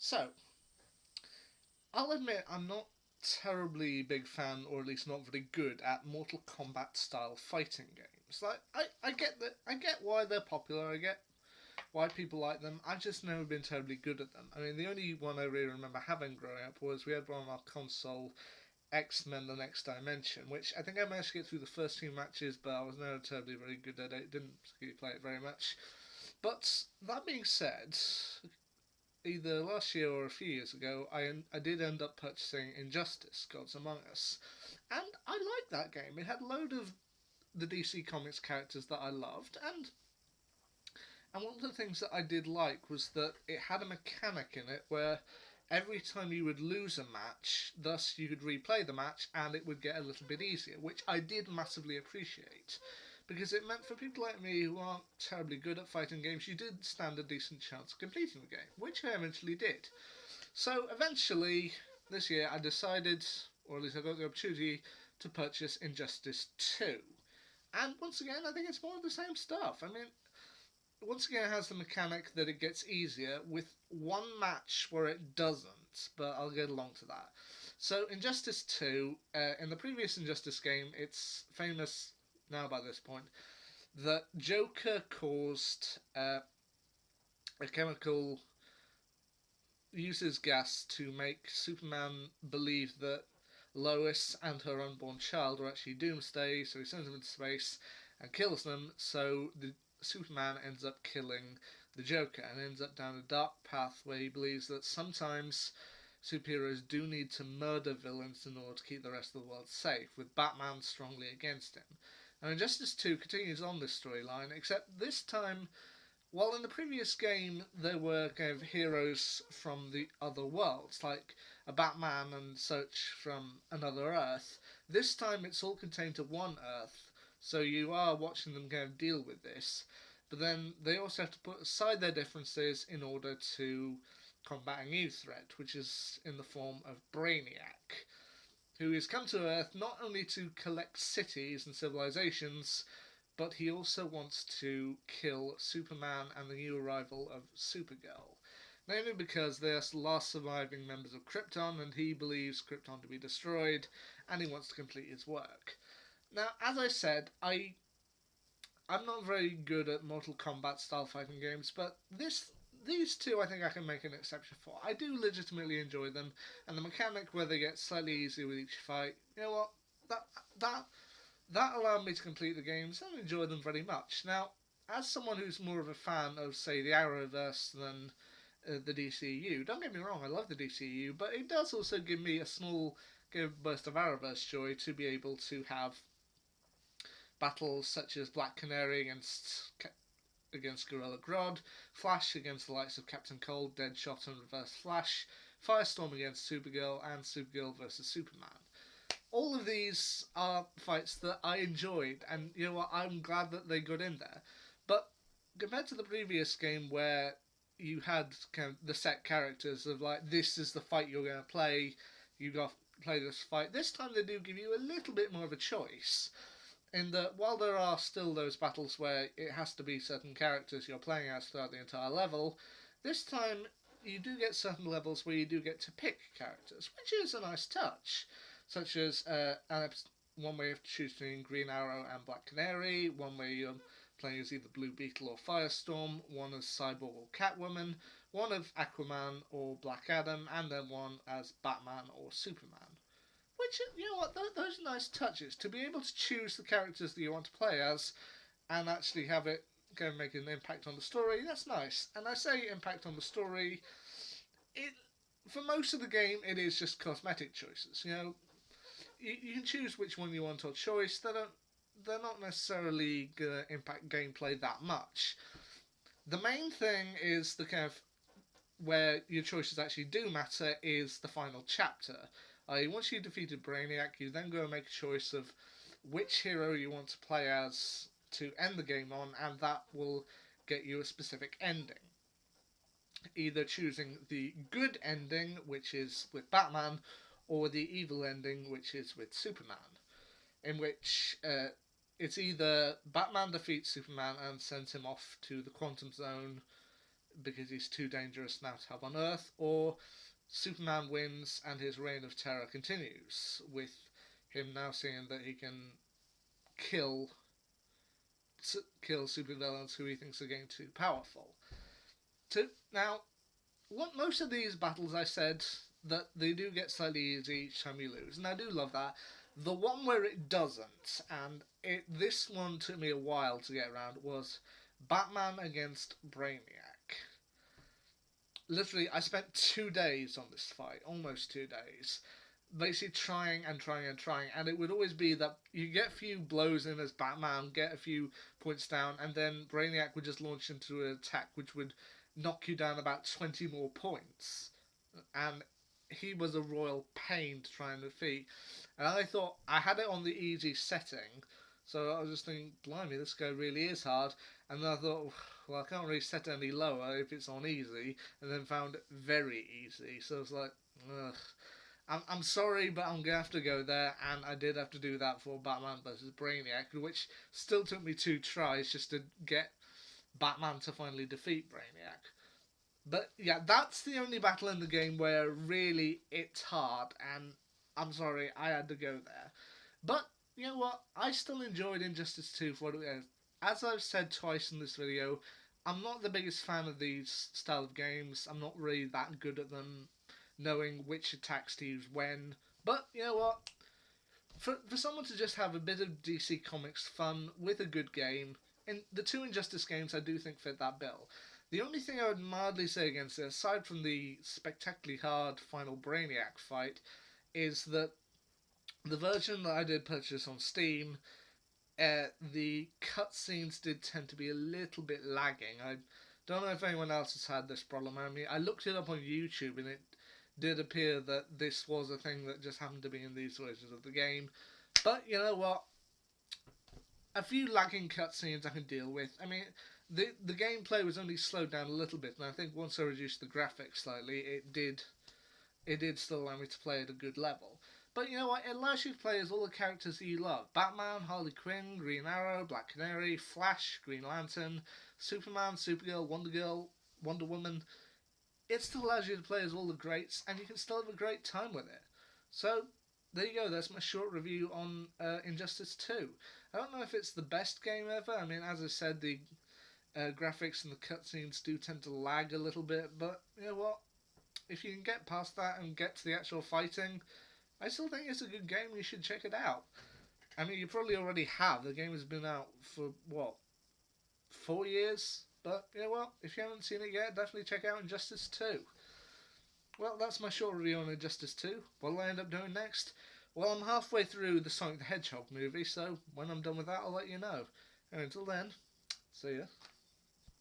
So, I'll admit I'm not terribly big fan, or at least not very good at Mortal Kombat style fighting games. Like I get that I get why they're popular, I get why people like them. I've just never been terribly good at them. I mean, the only one I really remember having growing up was we had one on our console, X Men: The Next Dimension, which I think I managed to get through the first few matches, but I was never terribly very good at it. Didn't particularly play it very much. But that being said, either last year or a few years ago, I did end up purchasing Injustice: Gods Among Us, and I liked that game. It had a load of the DC Comics characters that I loved, and one of the things that I did like was that it had a mechanic in it where every time you would lose a match, thus you could replay the match and it would get a little bit easier, which I did massively appreciate. Because it meant for people like me who aren't terribly good at fighting games, you did stand a decent chance of completing the game, which I eventually did. So eventually, this year, I decided, or at least I got the opportunity, to purchase Injustice 2. And once again, I think it's more of the same stuff. I mean, once again, it has the mechanic that it gets easier, with one match where it doesn't, but I'll get along to that. So, Injustice 2, in the previous Injustice game, it's famous now by this point that Joker caused a chemical, uses gas to make Superman believe that Lois and her unborn child are actually Doomsday, so he sends them into space and kills them, so the Superman ends up killing the Joker and ends up down a dark path where he believes that sometimes superheroes do need to murder villains in order to keep the rest of the world safe, with Batman strongly against him. And Injustice 2 continues on this storyline, except this time, while in the previous game there were kind of heroes from the other worlds, like a Batman and such from another Earth, this time it's all contained to one Earth, so you are watching them kind of deal with this. But then they also have to put aside their differences in order to combat a new threat, which is in the form of Brainiac, who has come to Earth not only to collect cities and civilizations, but he also wants to kill Superman and the new arrival of Supergirl. Mainly because they're the last surviving members of Krypton, and he believes Krypton to be destroyed, and he wants to complete his work. Now, as I said, I'm not very good at Mortal Kombat style fighting games, but these two I think I can make an exception for. I do legitimately enjoy them, and the mechanic where they get slightly easier with each fight, you know what? That that that allowed me to complete the games and enjoy them very much. Now, as someone who's more of a fan of, say, the Arrowverse than the DCU, don't get me wrong, I love the DCU, but it does also give me a small burst of Arrowverse joy to be able to have battles such as Black Canary against Gorilla Grodd, Flash against the likes of Captain Cold, Deadshot, and Reverse Flash, Firestorm against Supergirl, and Supergirl versus Superman. All of these are fights that I enjoyed, and you know what? I'm glad that they got in there. But compared to the previous game where you had kind of the set characters of like this is the fight you're going to play, you got to play this fight. This time they do give you a little bit more of a choice. In that while there are still those battles where it has to be certain characters you're playing as throughout the entire level, this time you do get certain levels where you do get to pick characters, which is a nice touch, such as one way of choosing Green Arrow and Black Canary, one way you're playing as either Blue Beetle or Firestorm, one as Cyborg or Catwoman, one of Aquaman or Black Adam, and then one as Batman or Superman. Which, you know what, those are nice touches. To be able to choose the characters that you want to play as and actually have it go and make an impact on the story, that's nice. And I say impact on the story, it for most of the game, it is just cosmetic choices. You know, you can choose which one you want on choice. They're not necessarily gonna impact gameplay that much. The main thing is the kind of where your choices actually do matter is the final chapter. Once you've defeated Brainiac, you then go and make a choice of which hero you want to play as to end the game on, and that will get you a specific ending. Either choosing the good ending, which is with Batman, or the evil ending, which is with Superman, in which it's either Batman defeats Superman and sends him off to the Quantum Zone because he's too dangerous now to have on Earth, or Superman wins and his reign of terror continues, with him now seeing that he can kill supervillains who he thinks are getting too powerful. Now, what most of these battles I said that they do get slightly easy each time you lose, and I do love that. The one where it doesn't, and this one took me a while to get around, was Batman against Brainiac. Literally, I spent 2 days on this fight, almost 2 days, basically trying and trying and trying, and it would always be that you get a few blows in as Batman, get a few points down, and then Brainiac would just launch into an attack which would knock you down about 20 more points. And he was a royal pain to try and defeat. And I thought I had it on the easy setting, so I was just thinking, blimey, this guy really is hard. And then I thought, well, I can't really set it any lower if it's on easy, and then found it very easy. So it's like, ugh. I'm sorry, but I'm gonna have to go there, and I did have to do that for Batman vs Brainiac, which still took me 2 tries just to get Batman to finally defeat Brainiac. But yeah, that's the only battle in the game where really it's hard, and I'm sorry, I had to go there. But you know what? I still enjoyed Injustice 2 for what it is. As I've said twice in this video, I'm not the biggest fan of these style of games. I'm not really that good at them, knowing which attacks to use when. But you know what? For someone to just have a bit of DC Comics fun with a good game, and the two Injustice games I do think fit that bill. The only thing I would mildly say against it, aside from the spectacularly hard final Brainiac fight, is that the version that I did purchase on Steam, the cutscenes did tend to be a little bit lagging. I don't know if anyone else has had this problem. I mean, I looked it up on YouTube and it did appear that this was a thing that just happened to be in these versions of the game. But you know what? A few lagging cutscenes I can deal with. I mean, the gameplay was only slowed down a little bit, and I think once I reduced the graphics slightly, it did still allow me to play at a good level. But you know what? It allows you to play as all the characters that you love: Batman, Harley Quinn, Green Arrow, Black Canary, Flash, Green Lantern, Superman, Supergirl, Wonder Girl, Wonder Woman. It still allows you to play as all the greats, and you can still have a great time with it. So there you go. That's my short review on Injustice 2. I don't know if it's the best game ever. I mean, as I said, the graphics and the cutscenes do tend to lag a little bit, but you know what? If you can get past that and get to the actual fighting, I still think it's a good game. You should check it out. I mean, you probably already have. The game has been out for, what, 4 years? But you know what? If you haven't seen it yet, definitely check out Injustice 2. Well, that's my short review on Injustice 2. What'll I end up doing next? Well, I'm halfway through the Sonic the Hedgehog movie, so when I'm done with that, I'll let you know. And until then, see ya.